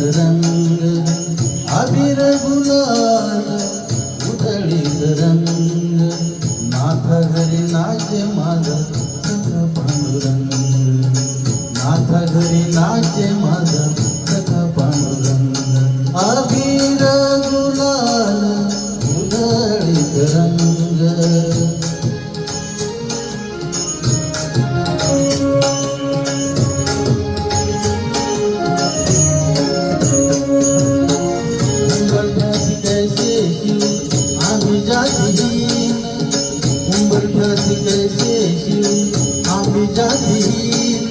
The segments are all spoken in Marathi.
रंग अबीर गुलाल उधळीत रंग नाथ घरी नाचे माझा सखा पांडुरंग नाथ घरी नाचे माझा सखा पांडुरंग अबीर गुलाल उधळीत रंग कैसे शिव आम्ही जातीन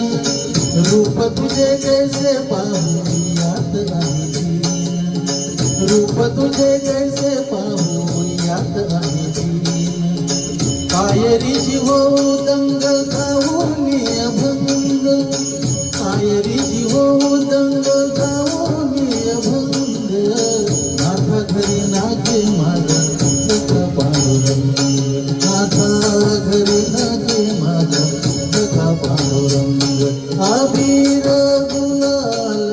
रूप तुझे कैसे पाहू यात आहे दीन रूप तुझे कैसे पाहू यात आहे दीन कायरीची हो दंग खाऊन अभंग कायरीची हो दंग खाऊन अभंग नाथा घरी नाचे माझा सखा पांडुरंग नाथा घरी नाचे माझा सखा पांडुरंग अबीर गुलाल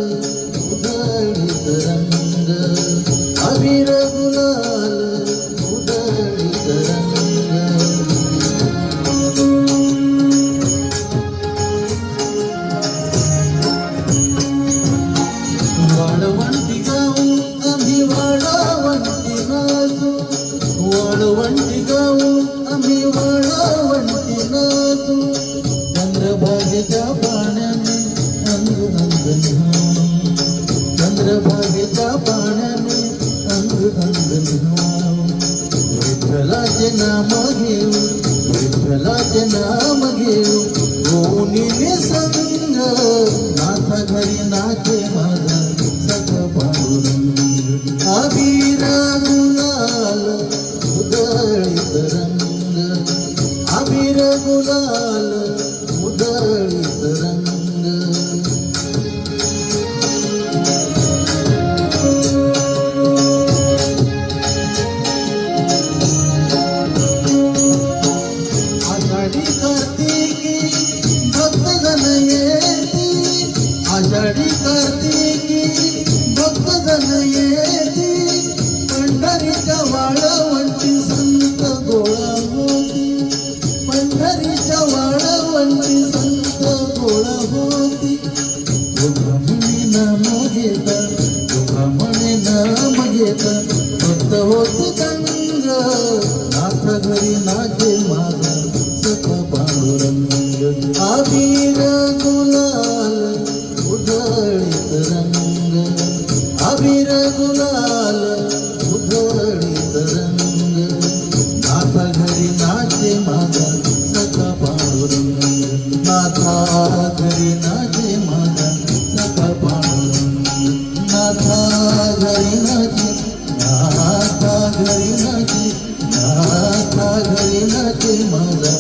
उधळीत रंग अबीर गुलाल उधळीत रंग वाळवंटी गाऊ आम्ही वाळवंटी नाचू वाळवंटी गाऊ आम्ही वाळवंटी नाचू चंद्रभागेच्या पाण्याने अंग अंग न्हाऊ चंद्रभागेच्या पाण्याने अंग अंग न्हाऊ विठ्ठलाचे नाम घेऊ विठ्ठलाचे नाम घेऊ गोनी निसंग नाथा घरी नाचे माझा सखा पांडुरंग अबीर गुलाल उधळीत रंग अबीर गुलाल उधळीत रंग आषाढी कार्तिकी भक्तजन येती आषाढी कार्तिकी भक्तजन येती पंढरीच्या वाळवंटी संत गोळा होती पंढरीच्या वाळवंटी संत गोळा होती तुका म्हणे नाम घेता तुका म्हणे नाम घेता भक्त होती गंग नाथ घरी नाचे माझा सखा पांडुरंग अबीर गुलाल उधळीत रंग अबीर गुलाल उधळीत रंग नाथा घरी नाचे माझा सखा पांडुरंग नाथा घरी नाचे माझा सखा पांडुरंग नाथा घरी नाचे नाथा घरी नाचे नाथा घरी नाचे माझा